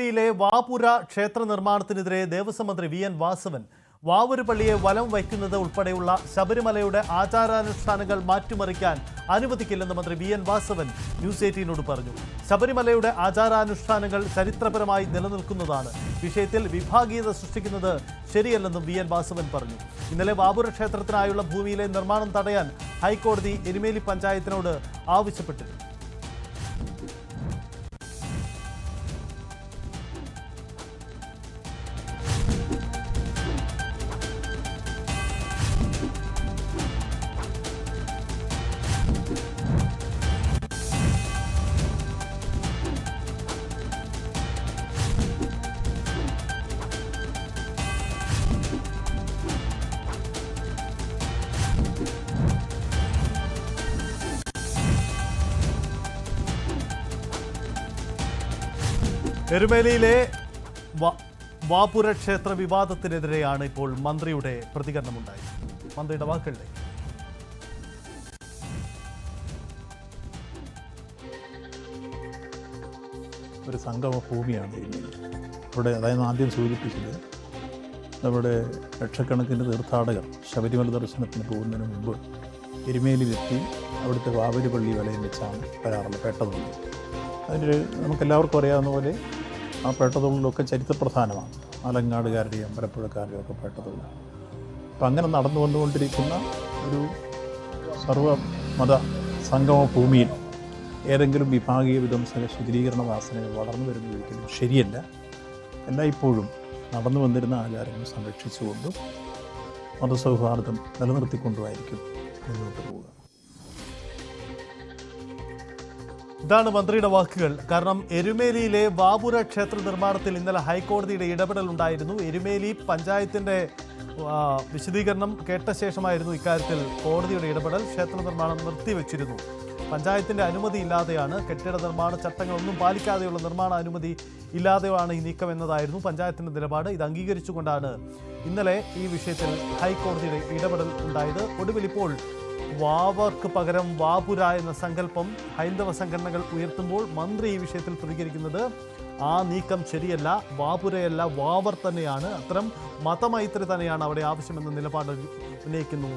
എരുമേലിയിലെ വാപുര ക്ഷേത്ര നിർമ്മാണത്തിനെതിരെ ദേവസ്വം മന്ത്രി V N Vasavan Vavoor പള്ളിയെ വലം വയ്ക്കുന്നത് ഉൾപ്പെടെയുള്ള ശബരിമലയുടെ ആചാരാനുഷ്ഠാനങ്ങൾ മാറ്റിമറിക്കാൻ അനുവദിക്കില്ലെന്ന് മന്ത്രി വി എൻ വാസവൻ ന്യൂസ് 18നോട് പറഞ്ഞു. ശബരിമലയുടെ ആചാരാനുഷ്ഠാനങ്ങൾ ചരിത്രപരമായി നിലനിൽക്കുന്നതാണ്. വിഷയത്തിൽ വിഭാഗീയത സൃഷ്ടിക്കുന്നത് ശരിയല്ലെന്നും വി എൻ വാസവൻ പറഞ്ഞു. ഇന്നലെ വാവൂര് ക്ഷേത്രത്തിനായുള്ള ഭൂമിയിലെ നിർമ്മാണം തടയാൻ ഹൈക്കോടതി എരുമേലി പഞ്ചായത്തിനോട് ആവശ്യപ്പെട്ടിരുന്നു. എരുമേലിയിലെ വാപുര ക്ഷേത്ര വിവാദത്തിനെതിരെയാണ് ഇപ്പോൾ മന്ത്രിയുടെ പ്രതികരണമുണ്ടായത്. മന്ത്രിയുടെ വാക്കുകളിലേക്ക്. ഒരു സംഗമ ഭൂമിയാണ് അവിടെ. അതായത് ആദ്യം സൂചിപ്പിച്ചത് നമ്മുടെ ലക്ഷക്കണക്കിന് തീർത്ഥാടകർ ശബരിമല ദർശനത്തിന് പോകുന്നതിന് മുമ്പ് എരുമേലിയിലെത്തി അവിടുത്തെ വാവൂര് പള്ളി വലയം വെച്ചാണ് വരാറുള്ളത്. പേട്ടതുള്ളി അതിൻ്റെ നമുക്കെല്ലാവർക്കും അറിയാവുന്ന പോലെ ആ പേട്ടതുള്ളിലൊക്കെ ചരിത്രപ്രധാനമാണ്. ആലങ്ങാടുകാരുടെയും അമ്പലപ്പുഴക്കാരുടെയും ഒക്കെ പേട്ടതുള്ളി. അപ്പം അങ്ങനെ നടന്നു വന്നുകൊണ്ടിരിക്കുന്ന ഒരു സർവമത സംഗമ ഭൂമിയിൽ ഏതെങ്കിലും വിഭാഗീയ വിധ്വംസക ശുദ്ധീകരണ വാസനകൾ വളർന്നു വരുന്നത് ഒരിക്കലും ശരിയല്ല. എല്ലായ്പ്പോഴും നടന്നു വന്നിരുന്ന ആചാരങ്ങൾ സംരക്ഷിച്ചുകൊണ്ടും മതസൗഹാർദ്ദം നിലനിർത്തിക്കൊണ്ടുമായിരിക്കും മുന്നോട്ട് പോവുക. ഇതാണ് മന്ത്രിയുടെ വാക്കുകൾ. കാരണം എരുമേലിയിലെ വാപുര ക്ഷേത്ര നിർമ്മാണത്തിൽ ഇന്നലെ ഹൈക്കോടതിയുടെ ഇടപെടൽ ഉണ്ടായിരുന്നു. എരുമേലി പഞ്ചായത്തിന്റെ വിശദീകരണം കേട്ട ശേഷമായിരുന്നു ഇക്കാര്യത്തിൽ കോടതിയുടെ ഇടപെടൽ. ക്ഷേത്ര നിർമ്മാണം നിർത്തിവെച്ചിരുന്നു. പഞ്ചായത്തിന്റെ അനുമതി ഇല്ലാതെയാണ്, കെട്ടിട നിർമ്മാണ ചട്ടങ്ങളൊന്നും പാലിക്കാതെയുള്ള നിർമ്മാണ അനുമതി ഇല്ലാതെയാണ് ഈ നീക്കം എന്നതായിരുന്നു പഞ്ചായത്തിന്റെ നിലപാട്. ഇത് അംഗീകരിച്ചുകൊണ്ടാണ് ഇന്നലെ ഈ വിഷയത്തിൽ ഹൈക്കോടതിയുടെ ഇടപെടൽ ഉണ്ടായത്. ഒടുവിൽ ഇപ്പോൾ വാവർക്ക് പകരം വാപുര എന്ന സങ്കല്പം ഹൈന്ദവ സംഘടനകൾ ഉയർത്തുമ്പോൾ മന്ത്രി ഈ വിഷയത്തിൽ പ്രതികരിക്കുന്നത് ആ നീക്കം ശരിയല്ല, വാപുരയല്ല വാവർ തന്നെയാണ്, അത്തരം മതമൈത്രി തന്നെയാണ് അവിടെ ആവശ്യമെന്ന നിലപാട് ഉന്നയിക്കുന്നു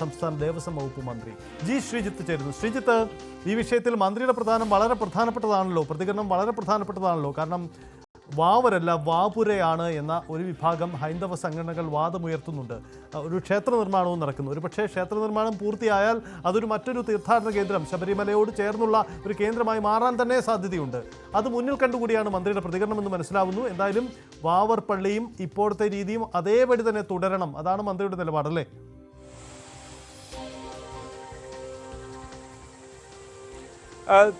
സംസ്ഥാന ദേവസ്വം വകുപ്പ് മന്ത്രി ജി ശ്രീജിത്ത് ചേരുന്നു. ശ്രീജിത്ത്, ഈ വിഷയത്തിൽ മന്ത്രിയുടെ വളരെ പ്രധാനപ്പെട്ടതാണല്ലോ, പ്രതികരണം വളരെ പ്രധാനപ്പെട്ടതാണല്ലോ. കാരണം വാവരല്ല വാപുരയാണ് എന്ന ഒരു വിഭാഗം ഹൈന്ദവ സംഘടനകൾ വാദമുയർത്തുന്നുണ്ട്. ഒരു ക്ഷേത്ര നിർമ്മാണവും നടക്കുന്നു. ഒരു പക്ഷേ ക്ഷേത്ര നിർമ്മാണം പൂർത്തിയായാൽ അതൊരു മറ്റൊരു തീർത്ഥാടന കേന്ദ്രം ശബരിമലയോട് ചേർന്നുള്ള ഒരു കേന്ദ്രമായി മാറാൻ തന്നെ സാധ്യതയുണ്ട്. അത് മുന്നിൽ കണ്ടുകൂടിയാണ് മന്ത്രിയുടെ പ്രതികരണമെന്ന് മനസ്സിലാവുന്നു. എന്തായാലും വാവർ പള്ളിയും ഇപ്പോഴത്തെ രീതിയും അതേപടി തന്നെ തുടരണം, അതാണ് മന്ത്രിയുടെ നിലപാടല്ലേ?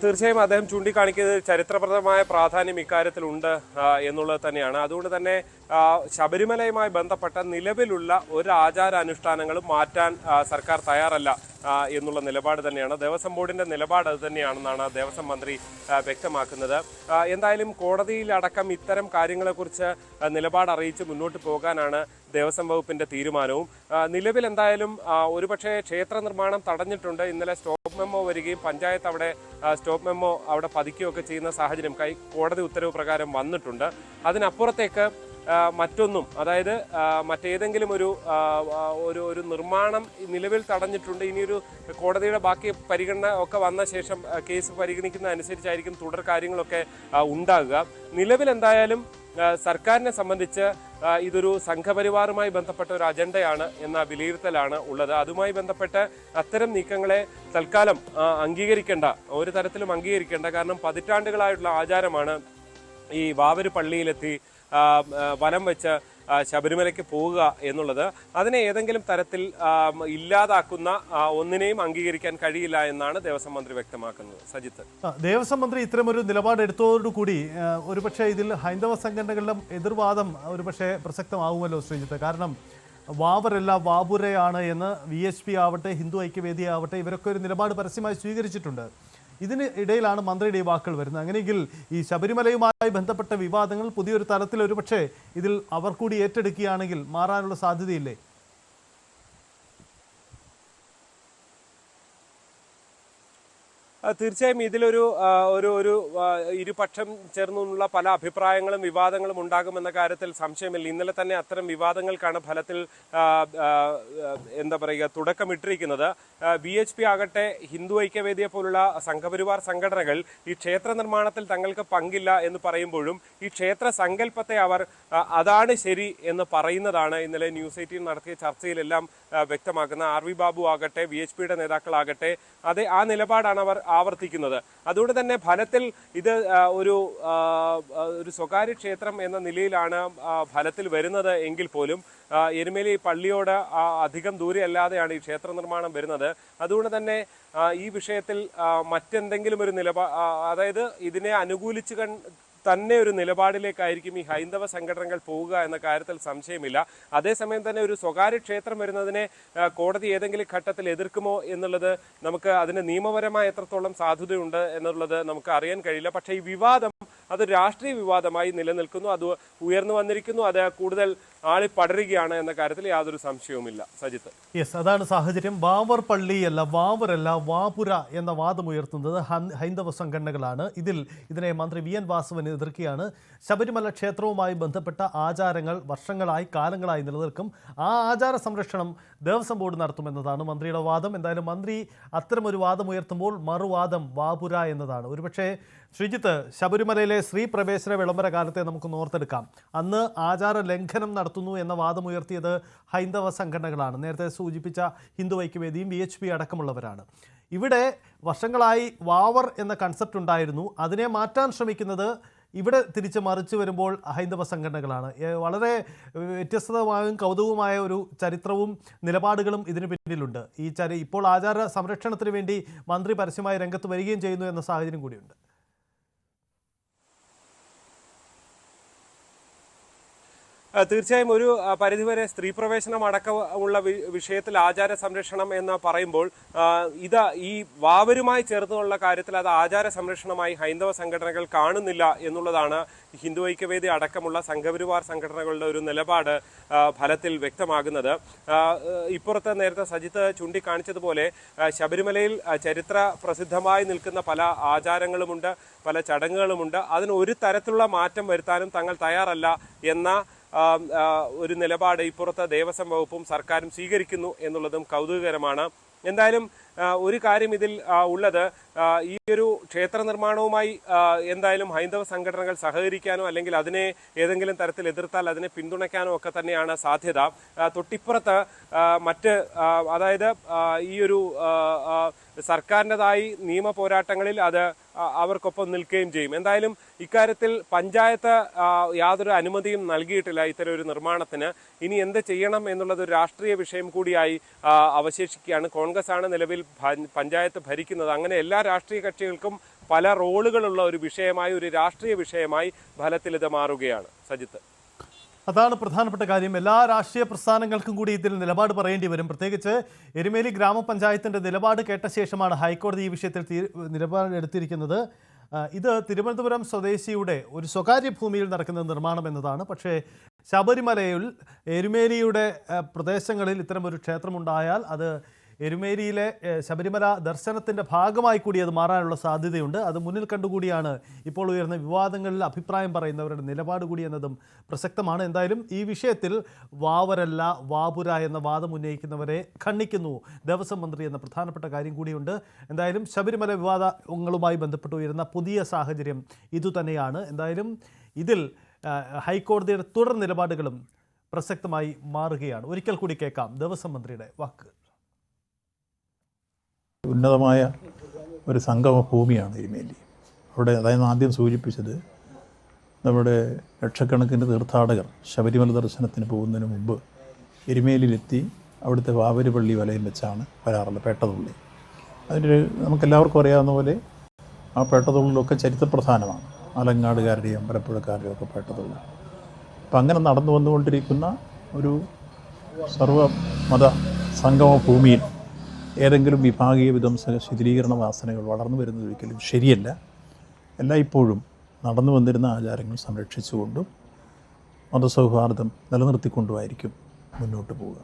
തീർച്ചയായും അദ്ദേഹം ചൂണ്ടിക്കാണിക്കുന്നത് ചരിത്രപരമായ പ്രാധാന്യം ഇക്കാര്യത്തിലുണ്ട് എന്നുള്ളത് തന്നെയാണ്. അതുകൊണ്ട് തന്നെ ശബരിമലയുമായി ബന്ധപ്പെട്ട നിലവിലുള്ള ഒരു ആചാരാനുഷ്ഠാനങ്ങളും മാറ്റാൻ സർക്കാർ തയ്യാറല്ല എന്നുള്ള നിലപാട് തന്നെയാണ്. ദേവസ്വം ബോർഡിന്റെ നിലപാട് അത് തന്നെയാണെന്നാണ് ദേവസ്വം മന്ത്രി വ്യക്തമാക്കുന്നത്. എന്തായാലും കോടതിയിലടക്കം ഇത്തരം കാര്യങ്ങളെക്കുറിച്ച് നിലപാട് അറിയിച്ച് മുന്നോട്ട് പോകാനാണ് ദേവസ്വം വകുപ്പിന്റെ തീരുമാനവും. നിലവിൽ എന്തായാലും ഒരുപക്ഷെ ക്ഷേത്ര നിർമ്മാണം തടഞ്ഞിട്ടുണ്ട്. ഇന്നലെ സ്റ്റോപ്പ് മെമ്മോ വരികയും പഞ്ചായത്ത് അവിടെ സ്റ്റോപ്പ് മെമ്മോ അവിടെ പതിക്കുകയൊക്കെ ചെയ്യുന്ന സാഹചര്യം കോടതി ഉത്തരവ് പ്രകാരം വന്നിട്ടുണ്ട്. അതിനപ്പുറത്തേക്ക് മറ്റൊന്നും, അതായത് മറ്റേതെങ്കിലും ഒരു നിർമ്മാണം നിലവിൽ തടഞ്ഞിട്ടുണ്ട്. ഇനിയൊരു കോടതിയുടെ ബാക്കി പരിഗണന ഒക്കെ വന്ന ശേഷം കേസ് പരിഗണിക്കുന്ന അനുസരിച്ചായിരിക്കും തുടർ കാര്യങ്ങളൊക്കെ ഉണ്ടാകുക. നിലവിൽ എന്തായാലും സർക്കാരിനെ സംബന്ധിച്ച് ഇതൊരു സംഘപരിവാറുമായി ബന്ധപ്പെട്ട ഒരു അജണ്ടയാണ് എന്ന വിലയിരുത്തലാണ് ഉള്ളത്. അതുമായി ബന്ധപ്പെട്ട് അത്തരം നീക്കങ്ങളെ തൽക്കാലം അംഗീകരിക്കേണ്ട, ഒരു തരത്തിലും അംഗീകരിക്കേണ്ട. കാരണം പതിറ്റാണ്ടുകളായിട്ടുള്ള ആചാരമാണ് ഈ വാവൂര് പള്ളിയിലെത്തി വലം വെച്ച് ശബരിമലയ്ക്ക് പോവുക എന്നുള്ളത്. അതിനെ ഏതെങ്കിലും തരത്തിൽ ഇല്ലാതാക്കുന്ന ഒന്നിനെയും അംഗീകരിക്കാൻ കഴിയില്ല എന്നാണ് ദേവസ്വം മന്ത്രി വ്യക്തമാക്കുന്നത്. സജിത്ത്, ദേവസ്വം മന്ത്രി ഇത്തരമൊരു നിലപാടെടുത്തതോടുകൂടി ഒരുപക്ഷെ ഇതിൽ ഹൈന്ദവ സംഘടനകളുടെ എതിർവാദം ഒരുപക്ഷെ പ്രസക്തമാവുമല്ലോ ശ്രീജിത്ത്. കാരണം വാവരല്ല വാപുരയാണ് എന്ന് VHP ആവട്ടെ, ഹിന്ദു ഐക്യവേദി ആവട്ടെ, ഇവരൊക്കെ ഒരു നിലപാട് പരസ്യമായി സ്വീകരിച്ചിട്ടുണ്ട്. ഇതിന് ഇടയിലാണ് മന്ത്രിയുടെ ഈ വാക്കുകൾ വരുന്നത്. അങ്ങനെയെങ്കിൽ ഈ ശബരിമലയുമായി ബന്ധപ്പെട്ട വിവാദങ്ങൾ പുതിയൊരു തലത്തിൽ ഒരുപക്ഷെ ഇതിൽ അവർ കൂടി ഏറ്റെടുക്കുകയാണെങ്കിൽ മാറാനുള്ള സാധ്യതയില്ലേ? തീർച്ചയായും ഇതിലൊരു ഒരു ഇരുപക്ഷം ചേർന്നുള്ള പല അഭിപ്രായങ്ങളും വിവാദങ്ങളും ഉണ്ടാകുമെന്ന കാര്യത്തിൽ സംശയമില്ല. ഇന്നലെ തന്നെ അത്തരം വിവാദങ്ങൾക്കാണ് ഫലത്തിൽ എന്താ പറയുക തുടക്കമിട്ടിരിക്കുന്നത്. BHP ആകട്ടെ, ഹിന്ദു ഐക്യവേദിയെ പോലുള്ള സംഘപരിവാർ സംഘടനകൾ ഈ ക്ഷേത്ര നിർമ്മാണത്തിൽ തങ്ങൾക്ക് പങ്കില്ല എന്ന് പറയുമ്പോഴും ഈ ക്ഷേത്ര സങ്കല്പത്തെ അവർ അതാണ് ശരി എന്ന് പറയുന്നതാണ് ഇന്നലെ ന്യൂസ് 18 നടത്തിയ ചർച്ചയിലെല്ലാം വ്യക്തമാക്കുന്ന. RV ബാബു ആകട്ടെ, BHPയുടെ നേതാക്കളാകട്ടെ, ആ നിലപാടാണ് അവർ ആവർത്തിക്കുന്നത്. അതുകൊണ്ട് തന്നെ ഫലത്തിൽ ഇത് ഒരു സ്വകാര്യ ക്ഷേത്രം എന്ന നിലയിലാണ് ഫലത്തിൽ വരുന്നത് എങ്കിൽ പോലും എരുമേലി പള്ളിയോട് അധികം ദൂരെ അല്ലാതെയാണ് ഈ ക്ഷേത്ര നിർമ്മാണം വരുന്നത്. അതുകൊണ്ട് തന്നെ ഈ വിഷയത്തിൽ മറ്റെന്തെങ്കിലും ഒരു അതായത് ഇതിനെ അനുകൂലിച്ച് തന്നെ ഒരു നിലപാടിലേക്കായിരിക്കും ഈ ഹൈന്ദവ സംഘടനകൾ പോവുക എന്ന കാര്യത്തിൽ സംശയമില്ല. അതേസമയം തന്നെ ഒരു സ്വകാര്യ ക്ഷേത്രം വരുന്നതിനെ കോടതി ഏതെങ്കിലും ഘട്ടത്തിൽ എതിർക്കുമോ എന്നുള്ളത് നമുക്ക് അതിന് നിയമപരമായ എത്രത്തോളം സാധുതയുണ്ട് എന്നുള്ളത് നമുക്ക് അറിയാൻ കഴിയില്ല. പക്ഷേ ഈ വിവാദം അത് രാഷ്ട്രീയ വിവാദമായി നിലനിൽക്കുന്നു, അത് ഉയർന്നു വന്നിരിക്കുന്നു, അത് കൂടുതൽ പടരുകയാണ് എന്ന കാര്യത്തിൽ യാതൊരു സംശയവുമില്ല. സജിത്ത്, യെസ്, അതാണ് സാഹചര്യം. വാവർ പള്ളിയല്ല, വാവറല്ല, വാപുര എന്ന വാദമുയർത്തുന്നത് ഹൈന്ദവ സംഘടനകളാണ്. ഇതിനെ മന്ത്രി VN വാസവൻ എതിർക്കുകയാണ്. ശബരിമല ക്ഷേത്രവുമായി ബന്ധപ്പെട്ട ആചാരങ്ങൾ കാലങ്ങളായി നിലനിൽക്കും. ആ ആചാര സംരക്ഷണം ദേവസ്വം ബോർഡ് നടത്തുമെന്നതാണ് മന്ത്രിയുടെ വാദം. എന്തായാലും മന്ത്രി അത്തരമൊരു വാദം ഉയർത്തുമ്പോൾ മറുവാദം വാപുര എന്നതാണ്. ഒരുപക്ഷെ ശ്രീജിത്ത്, ശബരിമലയിലെ സ്ത്രീ പ്രവേശന വിളംബര കാലത്തെ നമുക്ക് ഓർത്തെടുക്കാം. അന്ന് ആചാര ലംഘനം നടത്തുന്നു എന്ന വാദമുയർത്തിയത് ഹൈന്ദവ സംഘടനകളാണ്. നേരത്തെ സൂചിപ്പിച്ച ഹിന്ദു ഐക്യവേദിയും BHP അടക്കമുള്ളവരാണ്. ഇവിടെ വർഷങ്ങളായി വാവർ എന്ന കൺസെപ്റ്റ് ഉണ്ടായിരുന്നു. അതിനെ മാറ്റാൻ ശ്രമിക്കുന്നത് ഇവിടെ തിരിച്ച് മറിച്ച് വരുമ്പോൾ ഹൈന്ദവ സംഘടനകളാണ്. വളരെ വ്യത്യസ്തമായും കൗതുകമായ ഒരു ചരിത്രവും നിലപാടുകളും ഇതിന് പിന്നിലുണ്ട്. ഇപ്പോൾ ആചാര സംരക്ഷണത്തിന് വേണ്ടി മന്ത്രി പരസ്യമായി രംഗത്ത് വരികയും ചെയ്യുന്നു എന്ന സാഹചര്യം കൂടിയുണ്ട്. തീർച്ചയായും ഒരു പരിധിവരെ സ്ത്രീ പ്രവേശനം അടക്കമുള്ള വിഷയത്തിൽ ആചാര സംരക്ഷണം എന്ന് പറയുമ്പോൾ ഈ വാവരുമായി ചേർന്നുള്ള കാര്യത്തിൽ അത് ആചാര സംരക്ഷണമായി ഹൈന്ദവ സംഘടനകൾ കാണുന്നില്ല എന്നുള്ളതാണ് ഹിന്ദു ഐക്യവേദി അടക്കമുള്ള സംഘപരിവാർ സംഘടനകളുടെ ഒരു നിലപാട് ഫലത്തിൽ വ്യക്തമാകുന്നത്. ഇപ്പുറത്ത് നേരത്തെ സജിത്ത് ചൂണ്ടിക്കാണിച്ചതുപോലെ ശബരിമലയിൽ ചരിത്ര പ്രസിദ്ധമായി നിൽക്കുന്ന പല ആചാരങ്ങളുമുണ്ട്, പല ചടങ്ങുകളുമുണ്ട്. അതിന് ഒരു തരത്തിലുള്ള മാറ്റം വരുത്താനും തങ്ങൾ തയ്യാറല്ല എന്ന ഒരു നിലപാട് ഇപ്പുറത്തെ ദേവസ്വം വകുപ്പും സർക്കാരും സ്വീകരിക്കുന്നു എന്നുള്ളതും കൗതുകകരമാണ്. എന്തായാലും ഒരു കാര്യം ഇതിൽ ഉള്ളത്, ഈ ഒരു ക്ഷേത്ര നിർമ്മാണവുമായി എന്തായാലും ഹൈന്ദവ സംഘടനകൾ സഹകരിക്കാനോ അല്ലെങ്കിൽ അതിനെ ഏതെങ്കിലും തരത്തിൽ എതിർത്താൽ അതിനെ പിന്തുണയ്ക്കാനോ ഒക്കെ തന്നെയാണ് സാധ്യത. തൊട്ടിപ്പുറത്ത് അതായത് ഈ ഒരു സർക്കാരിൻ്റെതായി നിയമ പോരാട്ടങ്ങളിൽ അത് അവർക്കൊപ്പം നിൽക്കുകയും ചെയ്യും. എന്തായാലും ഇക്കാര്യത്തിൽ പഞ്ചായത്ത് യാതൊരു അനുമതിയും നൽകിയിട്ടില്ല ഇത്തരം ഒരു നിർമ്മാണത്തിന്. ഇനി എന്ത് ചെയ്യണം എന്നുള്ളത് ഒരു രാഷ്ട്രീയ വിഷയം കൂടിയായി അവശേഷിക്കുകയാണ്. കോൺഗ്രസ് ആണ് നിലവിൽ പഞ്ചായത്ത് ഭരിക്കുന്നത്. അങ്ങനെ എല്ലാ രാഷ്ട്രീയ കക്ഷികൾക്കും പല റോളുകളുള്ള ഒരു വിഷയമായി, ഒരു രാഷ്ട്രീയ വിഷയമായി ഫലത്തിൽ ഇത് മാറുകയാണ്. സജിത്ത്, അതാണ് പ്രധാനപ്പെട്ട കാര്യം. എല്ലാ രാഷ്ട്രീയ പ്രസ്ഥാനങ്ങൾക്കും കൂടി ഇതിൽ നിലപാട് പറയേണ്ടി വരും. പ്രത്യേകിച്ച് എരുമേലി ഗ്രാമപഞ്ചായത്തിൻ്റെ നിലപാട് കേട്ട ശേഷമാണ് ഹൈക്കോടതി ഈ വിഷയത്തിൽ നിലപാടെടുത്തിരിക്കുന്നത്. ഇത് തിരുവനന്തപുരം സ്വദേശിയുടെ ഒരു സ്വകാര്യ ഭൂമിയിൽ നടക്കുന്ന നിർമ്മാണം എന്നതാണ്. പക്ഷേ ശബരിമലയിൽ എരുമേലിയുടെ പ്രദേശങ്ങളിൽ ഇത്തരമൊരു ക്ഷേത്രമുണ്ടായാൽ അത് എരുമേലിയിലെ ശബരിമല ദർശനത്തിൻ്റെ ഭാഗമായി കൂടി അത് മാറാനുള്ള സാധ്യതയുണ്ട്. അത് മുന്നിൽ കണ്ടുകൂടിയാണ് ഇപ്പോൾ ഉയർന്ന വിവാദങ്ങളിൽ അഭിപ്രായം പറയുന്നവരുടെ നിലപാട് കൂടി എന്നതും പ്രസക്തമാണ്. എന്തായാലും ഈ വിഷയത്തിൽ വാവരല്ല വാപുര എന്ന വാദം ഉന്നയിക്കുന്നവരെ ഖണ്ഡിക്കുന്നു ദേവസ്വം മന്ത്രി എന്ന പ്രധാനപ്പെട്ട കാര്യം കൂടിയുണ്ട്. എന്തായാലും ശബരിമല വിവാദങ്ങളുമായി ബന്ധപ്പെട്ട് ഉയരുന്ന പുതിയ സാഹചര്യം ഇതുതന്നെയാണ്. എന്തായാലും ഇതിൽ ഹൈക്കോടതിയുടെ തുടർ നിലപാടുകളും പ്രസക്തമായി മാറുകയാണ്. ഒരിക്കൽ കൂടി കേൾക്കാം ദേവസ്വം മന്ത്രിയുടെ വാക്കുകൾ. ഉന്നതമായ ഒരു സംഗമ ഭൂമിയാണ് എരുമേലി. അവിടെ അതായത് ആദ്യം സൂചിപ്പിച്ചത് നമ്മുടെ ലക്ഷക്കണക്കിന് തീർത്ഥാടകർ ശബരിമല ദർശനത്തിന് പോകുന്നതിന് മുമ്പ് എരുമേലിയിലെത്തി അവിടുത്തെ വാവര് പള്ളി വലയം വെച്ചാണ് വരാറുള്ളത്, പേട്ടതുള്ളി. അതിൻ്റെ നമുക്കെല്ലാവർക്കും അറിയാവുന്ന പോലെ ആ പേട്ടതുള്ളിലൊക്കെ ചരിത്രപ്രധാനമാണ്. ആലങ്ങാടുകാരുടെയും അമ്പലപ്പുഴക്കാരുടെയും ഒക്കെ പേട്ടതുള്ളി. അപ്പം അങ്ങനെ നടന്നു വന്നുകൊണ്ടിരിക്കുന്ന ഒരു സർവമത സംഗമ ഭൂമിയിൽ ഏതെങ്കിലും വിഭാഗീയ വിധ്വംസക ശിഥിലീകരണ വാസനകൾ വളർന്നു വരുന്നത് ഒരിക്കലും ശരിയല്ല. എല്ലായ്പ്പോഴും നടന്നു വന്നിരുന്ന ആചാരങ്ങൾ സംരക്ഷിച്ചുകൊണ്ടും മതസൗഹാർദ്ദം നിലനിർത്തിക്കൊണ്ടുമായിരിക്കും മുന്നോട്ട് പോവുക.